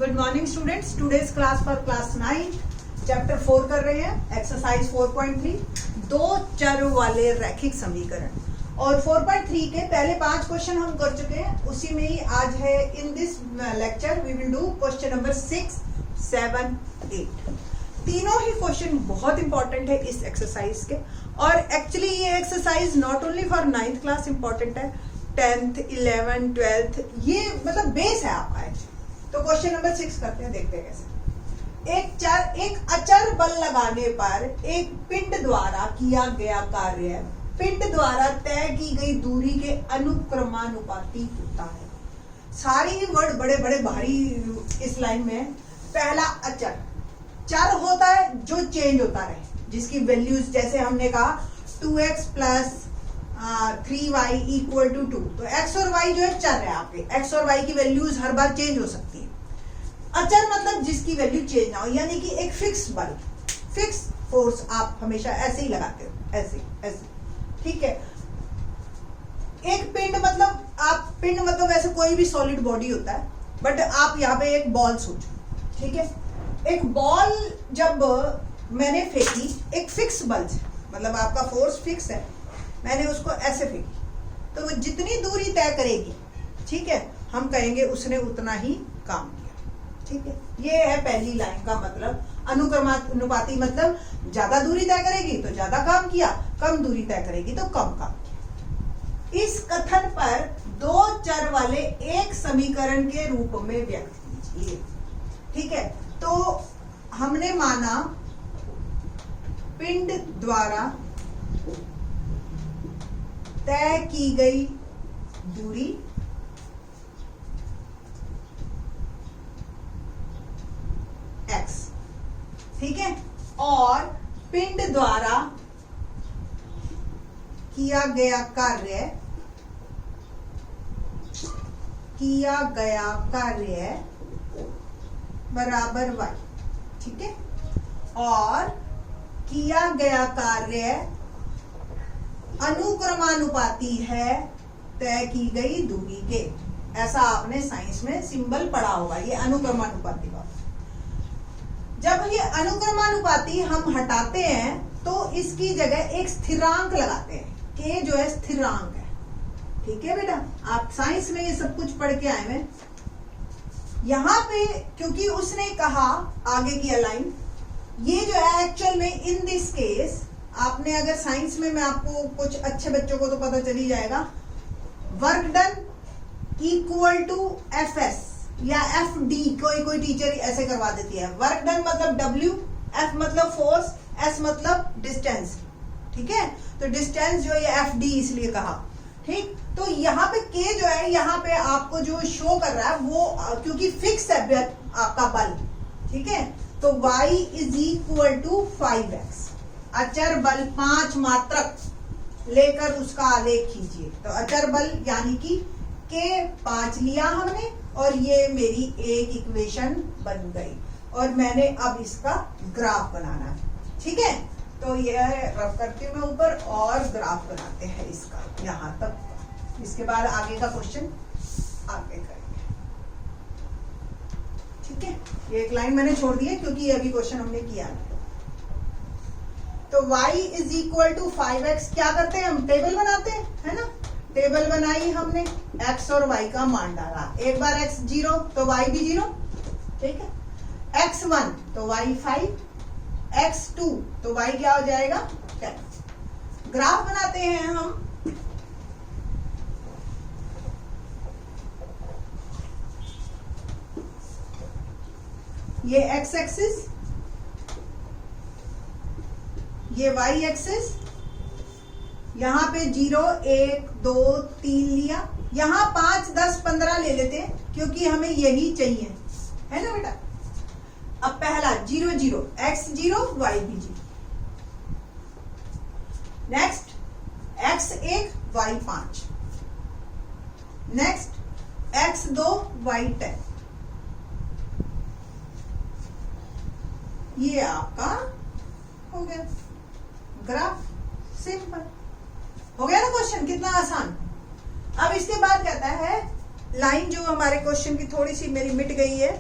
Good morning students, today's class for class 9 chapter 4 कर रहे हैं। एक्सरसाइज 4.3 दो चर वाले रैखिक समीकरण। और 4.3 के पहले 5 क्वेश्चन हम कर चुके हैं, उसी में ही आज है। In this lecture we will do question number 6, 7, 8। तीनों ही क्वेश्चन बहुत इंपॉर्टेंट है इस एक्सरसाइज के। और एक्चुअली ये exercise not only for 9th class important है, 10th, 11th, 12th, ये मतलब बेस है आपका। तो क्वेश्चन नंबर 6 करते हैं, देखते हैं कैसे। एक अचर बल लगाने पर एक पिंड द्वारा किया गया कार्य पिंड द्वारा तय की गई दूरी के अनुक्रमानुपाती होता है। सारी ही वर्ड बड़े बड़े भारी इस लाइन में। पहला अचर, चर होता है जो चेंज होता रहे, जिसकी वैल्यूज जैसे हमने कहा 2x plus 3y equal to 2। तो x और y जो है चर है आपके, x और y की वैल्यूज हर बार चेंज हो सकती है। अचर मतलब जिसकी वैल्यू चेंज ना हो, यानी कि एक फिक्स बल, फिक्स फोर्स आप हमेशा ऐसे ही लगाते हो, ऐसे ऐसे, ठीक है। एक पिंड मतलब पिंड मतलब वैसे कोई भी सॉलिड बॉडी होता है, बट आप यहाँ पे एक बॉल सोचो, ठीक है। एक बॉल जब मैंने फेंकी एक फिक्स बल से, मतलब आपका फोर्स फिक्स है, मैंने उसको ऐसे फेंकी तो वो जितनी दूरी तय करेगी, ठीक है, हम कहेंगे उसने उतना ही काम किया, ठीक है। ये है पहली लाइन का मतलब। अनुक्रमानुपाती मतलब ज्यादा दूरी तय करेगी तो ज्यादा काम किया, कम दूरी तय करेगी तो कम काम किया। इस कथन पर दो चर वाले एक समीकरण के रूप में व्यक्त कीजिए, ठीक है। तो हमने माना पिंड द्वारा तय की गई दूरी x, ठीक है, और पिंड द्वारा किया गया कार्य बराबर y, ठीक है। और किया गया कार्य अनुक्रमानुपाती है तय की गई दूरी के। ऐसा आपने साइंस में सिंबल पढ़ा होगा, ये अनुक्रमानुपाती का। जब ये अनुक्रमानुपाती हम हटाते हैं तो इसकी जगह एक स्थिरांक लगाते हैं, के जो है स्थिरांक है, ठीक है बेटा। आप साइंस में ये सब कुछ पढ़ के आए हैं। यहाँ पे क्योंकि उसने कहा आगे की लाइन, ये जो है एक्चुअल में इन दिस केस, आपने अगर साइंस में, मैं आपको कुछ अच्छे बच्चों को तो पता चल ही जाएगा, work done equal to Fs या Fd, कोई टीचर ऐसे करवा देती है। वर्क डन मतलब W, F मतलब फोर्स, S मतलब डिस्टेंस, ठीक है। तो डिस्टेंस जो है Fd इसलिए कहा, ठीक। तो यहाँ पे K जो है, यहाँ पे आपको जो शो कर रहा है वो क्योंकि फिक्स है आपका बल, ठीक है। तो y is equal to 5x। अचर बल 5 मात्रक लेकर उसका आलेख खींचिए। तो अचर बल यानी कि K 5 लिया हमने, और ये मेरी एक इक्वेशन बन गई, और मैंने अब इसका ग्राफ बनाना है, ठीक है। तो ये रफ करती हूँ मैं ऊपर, और ग्राफ बनाते हैं इसका यहाँ तक। इसके बाद आगे का क्वेश्चन आगे करेंगे, ठीक है। ये एक लाइन मैंने छोड़ दी है क्योंकि ये अभी क्वेश्चन हमने किया है। तो y is equal to 5x, क्या करते हैं हम, टेबल बनाते हैं, है ना। टेबल बनाई हमने, x और y का मान डाला। एक बार x 0 तो y भी 0, ठीक है। x1 तो y 5, x2 तो y क्या हो जाएगा 10। ग्राफ बनाते हैं हम। ये x एक्सिस, ये y एक्सिस, यहाँ पे 0, 1, 2, 3 लिया, यहाँ 5, 10, 15 ले लेते हैं क्योंकि हमें यही चाहिए, है ना बेटा। अब पहला 0, 0, x 0, y भी 0। Next x 1, y 5। Next x 2, y 10। ये आपका हो गया ग्राफ, सिंपल हो गया ना क्वेश्चन, कितना आसान। अब इसके बाद कहता है लाइन जो हमारे क्वेश्चन की थोड़ी सी मेरी मिट गई है,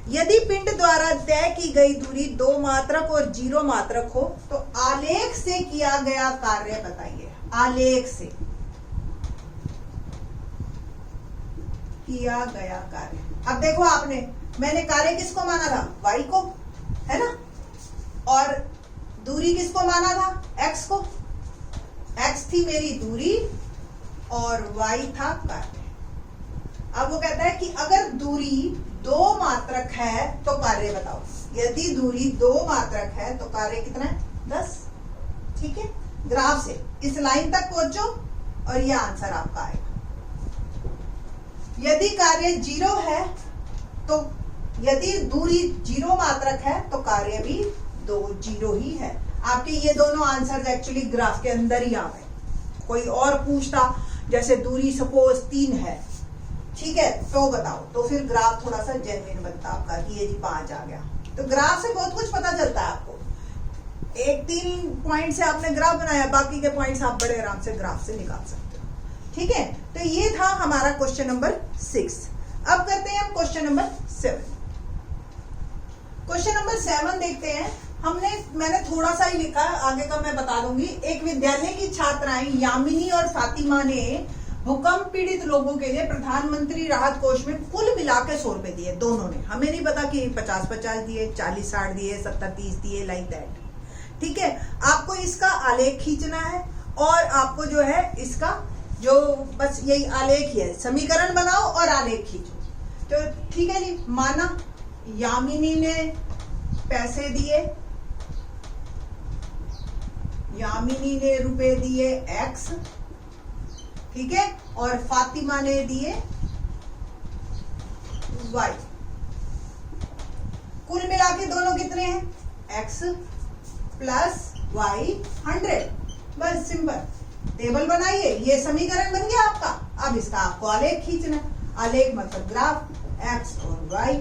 यदि पिंड द्वारा तय की गई दूरी 2 मात्रक और 0 मात्रक हो तो आलेख से किया गया कार्य बताइए। आलेख से किया गया कार्य। अब देखो आपने, मैंने कार्य किसको माना था? y को, है ना, और दूरी किसको माना था? x को। x थी मेरी दूरी और y था कार्य। अब वो कहता है कि अगर दूरी 2 मात्रक है तो कार्य बताओ। यदि दूरी 2 मात्रक है तो कार्य कितना है? 10। ठीक है, ग्राफ से इस लाइन तक पहुंचो और ये आंसर आपका आएगा। यदि कार्य 0 है तो, यदि दूरी 0 मात्रक है तो कार्य भी 0 ही है। आपके ये दोनों आंसर एक्चुअली ग्राफ के अंदर ही आ गए। कोई और पूछता, जैसे दूरी सपोज 3 है, ठीक है, तो बताओ, तो फिर ग्राफ थोड़ा सा जेन्युइन बनता आपका कि ये जी 5 आ गया। तो ग्राफ से बहुत कुछ पता चलता है आपको। 1-3 पॉइंट से आपने ग्राफ बनाया, बाकी के पॉइंट्स आप बड़े आराम से ग्राफ से निकाल सकते हो। ठीक है, तो ये था हमारा क्वेश्चन नंबर 6। अब करते हैं हम क्वेश्चन नंबर 7। क्वेश्चन नंबर 7 देखते हैं। मैंने थोड़ा सा ही लिखा, आगे का मैं बता दूंगी। एक विद्यालय की छात्राएं यामिनी और फातिमा ने भूकंप पीड़ित लोगों के लिए प्रधानमंत्री राहत कोष में कुल मिला के 100 रुपए दिए। दोनों ने, हमें नहीं पता कि 50-50 दिए, 40-60 दिए, 70-30 दिए, लाइक दैट। ठीक है, आपको इसका आलेख खींचना है और आपको जो है इसका जो बस यही आलेख ही है, समीकरण बनाओ और आलेख खींचो। तो ठीक है जी, माना यामिनी ने पैसे दिए, यामिनी ने रुपए दिए x, ठीक है, और फातिमा ने दिए y। कुल मिला के दोनों कितने हैं? x plus y 100। बस सिंपल, टेबल बनाइए, ये समीकरण बन गया आपका। अब इसका आपको आलेख खींचना। आलेख मतलब ग्राफ, x और y।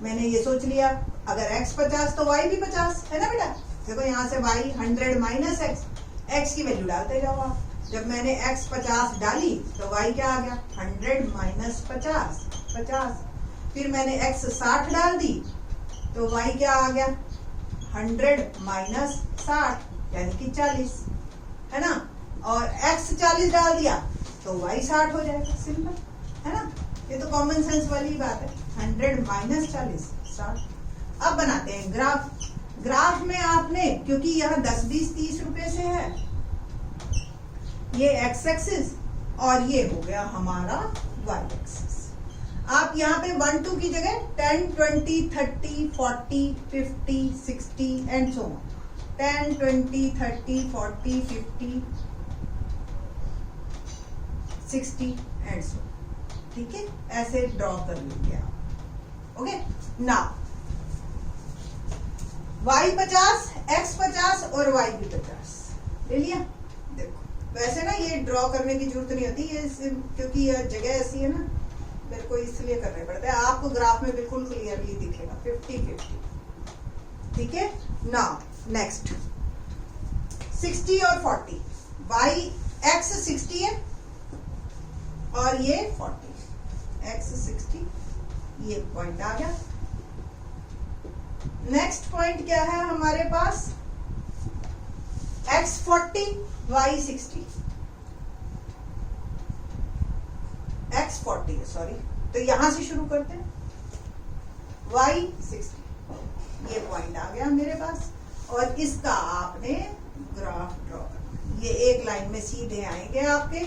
मैंने ये सोच लिया, अगर x 50 तो y भी 50 है ना बेटा। देखो यहाँ से y 100 माइनस x की वैल्यू डालते जाओ आप। जब मैंने x 50 डाली तो y क्या आ गया? 100 माइनस 50। फिर मैंने x 60 डाल दी तो y क्या आ गया? 100 माइनस 60 यानी कि 40, है ना। और x 40 डाल दिया तो y 60 हो जाएगा। सिंपल है ना, ये तो कॉमन सेंस वाली बात है। 100 माइनस 40 60। अब बनाते हैं ग्राफ। ग्राफ में आपने, क्योंकि यह 10, 20, 30 रुपए से है, ये x एक्सिस और ये हो गया हमारा y एक्सिस। आप यहाँ पे 1, 2 की जगह 10, 20, 30, 40, 50, 60 and so on. 10, 20, 30, 40, 50, 60 and so. ठीक है, ऐसे ड्रॉ कर लीजिए आप। ओके, नाउ y 50, x 50 और y भी 50 ले लिया। देखो वैसे ना ये ड्रॉ करने की जरूरत नहीं होती, ये क्योंकि यह जगह ऐसी है ना, मेरे को इसलिए करने पड़ते हैं। आपको ग्राफ में बिल्कुल क्लियरली दिखेगा 50-50। ठीक है, नाउ नेक्स्ट 60 और 40। y x 60 है और ये 40, x 60, ये पॉइंट आ गया। नेक्स्ट पॉइंट क्या है हमारे पास? x 40, y 60। x 40 है, सॉरी, तो यहां से शुरू करते हैं। y 60, ये पॉइंट आ गया मेरे पास और इसका आपने ग्राफ ड्रॉ करना। ये एक लाइन में सीधे आएंगे आपके।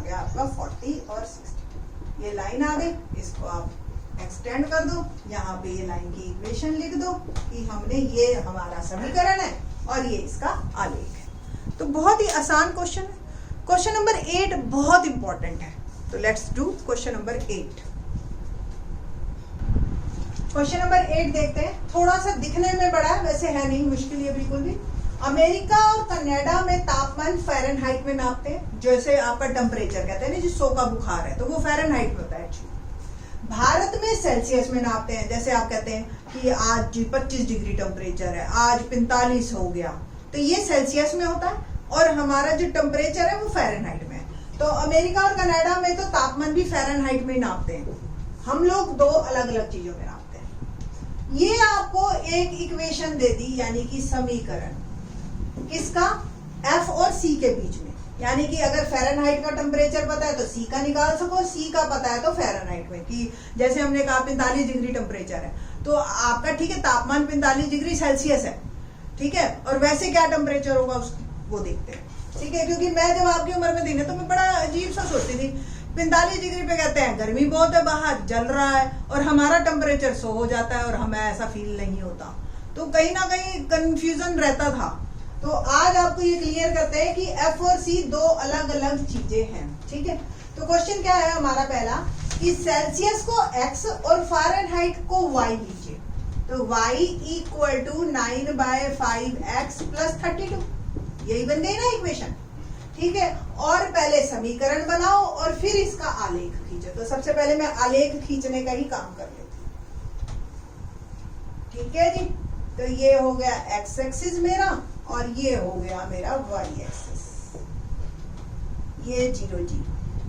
आपका 40 और 60, ये लाइन आ गई। इसको आप एक्सटेंड कर दो, यहाँ पे ये लाइन की इक्वेशन लिख दो कि हमने, ये हमारा समीकरण है और ये इसका आलेख है। तो बहुत ही आसान क्वेश्चन है। क्वेश्चन नंबर 8 बहुत इंपॉर्टेंट है, तो let's do question number 8। Question number 8 देखते हैं। थोड़ा सा दिखने में बड़ा है, वैसे है नहीं मुश्किल ये बिल्कुल भी। अमेरिका और कनाडा में तापमान फ़ारेनहाइट में नापते हैं। जैसे आपका टेम्परेचर कहते हैं ना, जिस 100 का बुखार है तो वो फ़ारेनहाइट में होता है। भारत में सेल्सियस में नापते हैं। जैसे आप कहते हैं कि आज 25 डिग्री टेम्परेचर है, आज 45 हो गया, तो ये सेल्सियस में होता है, और हमारा जो टेम्परेचर है वो फ़ारेनहाइट में है। तो अमेरिका और कनाडा में तो तापमान भी फ़ारेनहाइट में ही नापते हैं, हम लोग दो अलग अलग चीजों में नापते हैं। ये आपको एक इक्वेशन दे दी, यानी कि समीकरण, किसका, एफ और सी के बीच में। यानी कि अगर फ़ारेनहाइट का टेम्परेचर पता है तो सी का निकाल सको, सी का पता है तो फ़ारेनहाइट में, कि जैसे हमने कहा 45 डिग्री टेम्परेचर है, तो आपका ठीक है तापमान 45 डिग्री सेल्सियस है, ठीक है, और वैसे क्या टेम्परेचर होगा वो देखते हैं, ठीक है। क्योंकि मैं जब आपकी उम्र में थी ना, तो मैं बड़ा अजीब सा सोचती थी, 45 डिग्री पे कहते हैं गर्मी बहुत है, बाहर जल रहा है, और हमारा टेम्परेचर 100 हो जाता है और हमें ऐसा फील नहीं होता, तो कहीं ना कहीं कंफ्यूजन रहता था। तो आज आपको ये क्लियर करते हैं कि एफ और सी दो अलग अलग चीजें हैं, ठीक है। तो क्वेश्चन क्या है हमारा पहला, कि सेल्सियस को एक्स और फ़ारेनहाइट को वाई लीजिए। तो y इक्वल टू 9/5x + 32, यही बन गई ना इक्वेशन, ठीक है। और पहले समीकरण बनाओ और फिर इसका आलेख खींचो। तो सबसे पहले मैं आलेख खींचने का ही काम कर लेती हूँ, ठीक है जी। तो ये हो गया एक्स एक्सिस मेरा, और ये हो गया मेरा वाई एक्सिस, ये 0 0,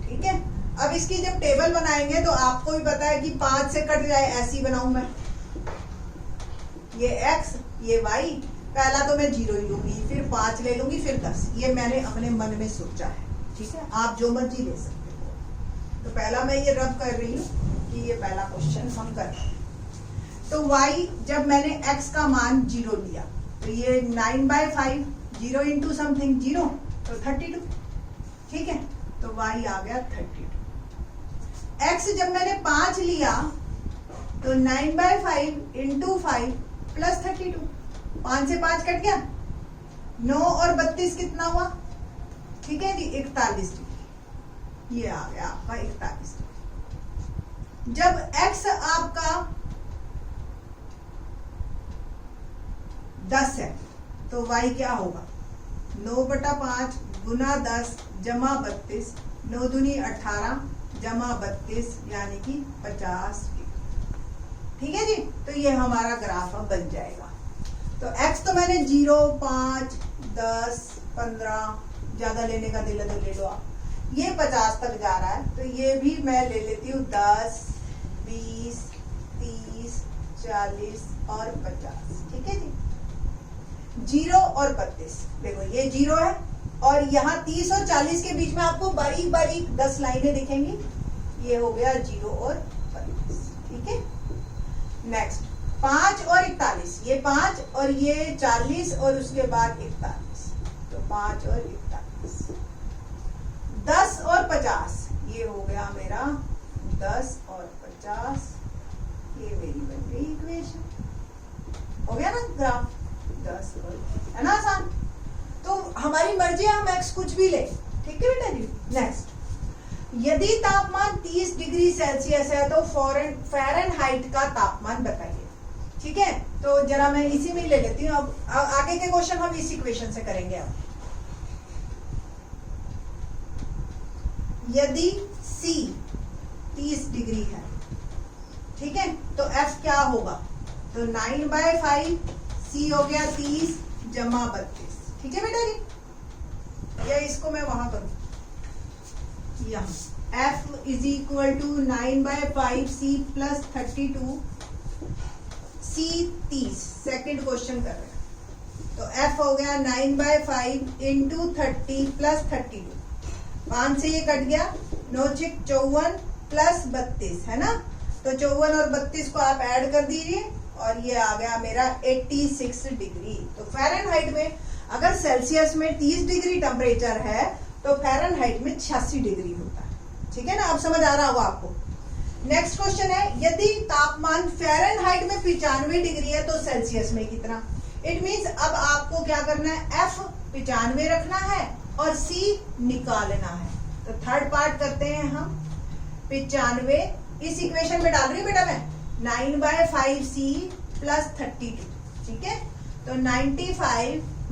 ठीक है। अब इसकी जब टेबल बनाएंगे तो आपको भी पता है कि 5 से कट जाए, ऐसी बनाऊं मैं, ये x ये y, पहला तो मैं 0 ही लूंगी, फिर 5 ले लूंगी, फिर 10, ये मैंने अपने मन में सोचा है, ठीक है। आप जो मर्जी ले सकते हो। तो पहला मैं ये रब कर रही हूँ कि ये पहला क्वेश्चन हम कर रहे हैं। तो y जब मैंने x का मान 0 लिया, तो ये 9/5, 0 इंटू समथिंग 0, तो 32, ठीक है। तो y आ गया 32। x जब मैंने 5 लिया, तो 9/5 इंटू 5 + 32, 5 से 5 कट गया, 9 और 32 कितना हुआ, ठीक है जी, 41 डिग्री, ये आ गया आपका 41 डिग्री। जब x आपका 10 है, तो y क्या होगा, 9/5 गुना 10 जमा 32, 9 दूनी 18 जमा 32, यानी कि 50, ठीक है जी। तो ये हमारा ग्राफ अब बन जाएगा। तो x तो मैंने 0, 5, 10, 15, ज्यादा लेने का दिल है तो ले लो आप, ये 50 तक जा रहा है, तो ये भी मैं ले लेती हूँ 10, 20, 30, 40 और 50, ठीक है जी। 0 और 32, देखो ये 0 है, और यहाँ 30 और 40 के बीच में आपको बारीक बारीक 10 लाइनें दिखेंगी, ये हो गया 0 और 32, ठीक है। नेक्स्ट 5 और 41, ये 5 और ये 40 और उसके बाद 41, तो 5 और 41, 10 और 50, ये हो गया मेरा 10 और 50, ये मेरी बन गई इक्वेशन, हो गया ना ग्राफ, 10 और, है ना आसान। तो हमारी मर्जी है, हम एक्स कुछ भी ले, ठीक है बेटा जी। नेक्स्ट, यदि तापमान 30 डिग्री सेल्सियस है तो फ़ारेनहाइट का तापमान बताइए, ठीक है। तो जरा मैं इसी में ले लेती हूँ, अब आगे के क्वेश्चन हम इस इक्वेशन से करेंगे। अब यदि C 30 डिग्री है, ठीक है, तो F क्या होगा, तो 9/5, C हो गया 30 जमा 32, ठीक है बेटा जी। या इसको मैं वहां करूं, यहाँ F is equal to 9/5C + 32, C 30, second question कर रहे हैं। तो F हो गया 9/5 इंटू 30 + 32, 5 से ये कट गया, 9 × 54 + 32, है ना। तो 54 और 32 को आप ऐड कर दीजिए, और ये आ गया मेरा 86 डिग्री। तो फ़ारेनहाइट में, अगर सेल्सियस में 30 डिग्री टेम्परेचर है, तो फ़ारेनहाइट में 86 डिग्री होता है, ठीक है ना। अब समझ आ रहा होगा आपको। नेक्स्ट क्वेश्चन है, यदि तापमान फ़ारेनहाइट में 95 डिग्री है तो सेल्सियस में कितना। इट मीन्स अब आपको क्या करना है, F 95 रखना है और C निकालना है। तो थर्ड पार्ट करते हैं हम, 95 इस इक्वेशन में डाल रही हूँ बेटा मैं, 9/5C + 32, ठीक है। तो 95 -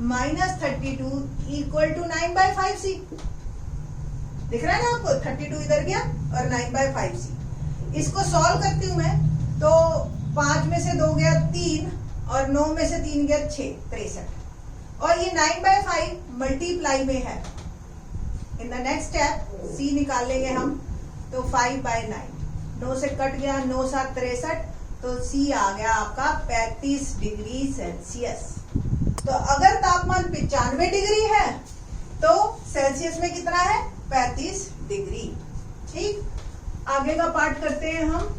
32 इक्वल टू 9/5C, दिख रहा है ना आपको, 32 इधर गया और 9/5C। इसको सॉल्व करती हूँ मैं, तो 5 में से 2 गया 3 और 9 में से 3 गया 6, 63। और ये 9/5 मल्टीप्लाई में है। In the next step c निकाल लेंगे हम, तो 5/9, 9 से कट गया, 9 7 63, तो c आ गया आपका 35 डिग्री सेल्सियस। तो अगर तापमान 95 डिग्री है तो सेल्सियस में कितना है? 35 डिग्री। ठीक, आगे का पार्ट करते हैं हम।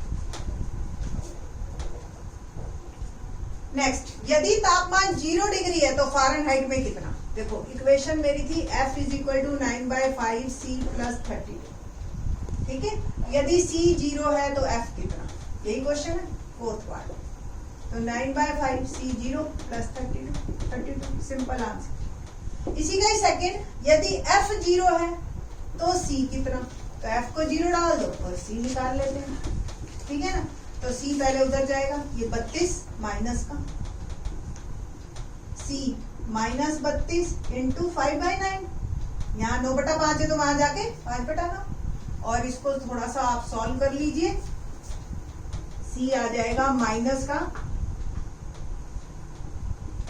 नेक्स्ट, यदि तापमान 0 डिग्री है तो फ़ारेनहाइट में कितना? देखो इक्वेशन मेरी थी F = 9/5 C + 32। ठीक है, यदि C 0 है तो F कितना? यही क्वेश्चन है, फोर्थ पार्ट। तो 9/5 C 0 + 32, सिंपल आंसर। इसी का ही सेकंड, यदि F 0 है तो C कितना? तो F को 0 डाल दो और C निकाल लेते हैं। ठीक है ना, तो C पहले उधर जाएगा, ये 32 माइनस का C -32 × 5/9, यहाँ 9/5 है तो वहां जाके 5/9, और इसको थोड़ा सा आप सॉल्व कर लीजिए। C आ जाएगा माइनस का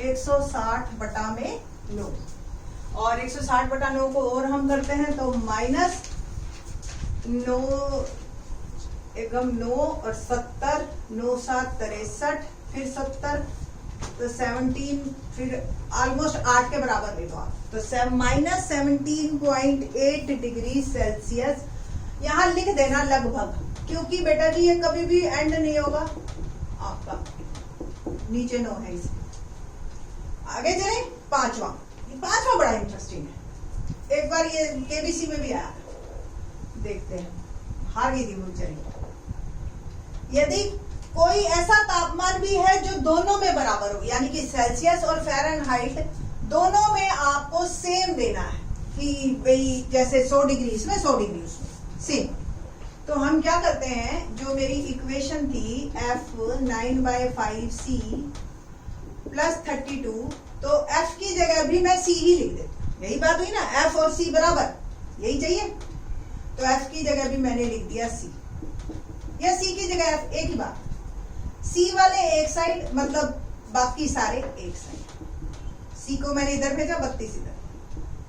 160/9, और 160/9 को और हम करते हैं तो -9 एकम 9 और 70, 9 7 63, फिर 70, तो 17, फिर ऑलमोस्ट 8 के बराबर ले लो आप, तो -17.8 डिग्री सेल्सियस। यहाँ लिख देना लगभग, क्योंकि बेटा जी ये कभी भी एंड नहीं होगा आपका, नीचे 9 है इसमें। आगे चले, पांचवा बड़ा इंटरेस्टिंग है। एक बार ये केबीसी में भी आया, देखते हैं, हार गई थी मुझे। यदि कोई ऐसा तापमान भी है जो दोनों में बराबर हो, यानी कि सेल्सियस और फ़ारेनहाइट दोनों में आपको सेम देना है, कि भाई जैसे 100 डिग्री इसमें 100 डिग्री उसमें सेम, तो हम क्या करते हैं, जो मेरी इक्वेशन थी F 9/5 C + 32, तो F की जगह भी मैं C ही लिख देती हूँ। यही बात हुई ना, F और C बराबर, यही चाहिए, तो F की जगह भी मैंने लिख दिया C, या C की जगह F, एक ही बात। C वाले एक साइड, मतलब बाकी सारे एक साइड। C को मैंने इधर भेजा, 32 इधर,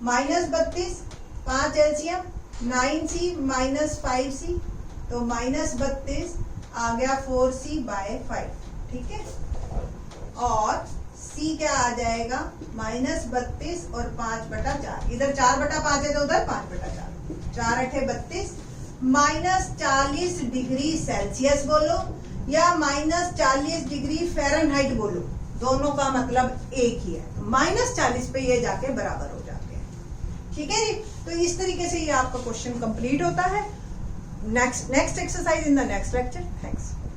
-32, 5 एलसीएम, 9C - 5C, तो -32 आ गया 4C/5। ठीक है, और C क्या आ जाएगा? -32 और 5/4, इधर 4/5 है तो उधर 5/4, 4 8 32, -40 डिग्री सेल्सियस बोलो या -40 डिग्री फ़ारेनहाइट बोलो, दोनों का मतलब एक ही है। -40 पे ये जाके बराबर हो जाते हैं। ठीक है जी, तो इस तरीके से ये आपका क्वेश्चन कंप्लीट होता है। Next exercise in the next lecture. Thanks.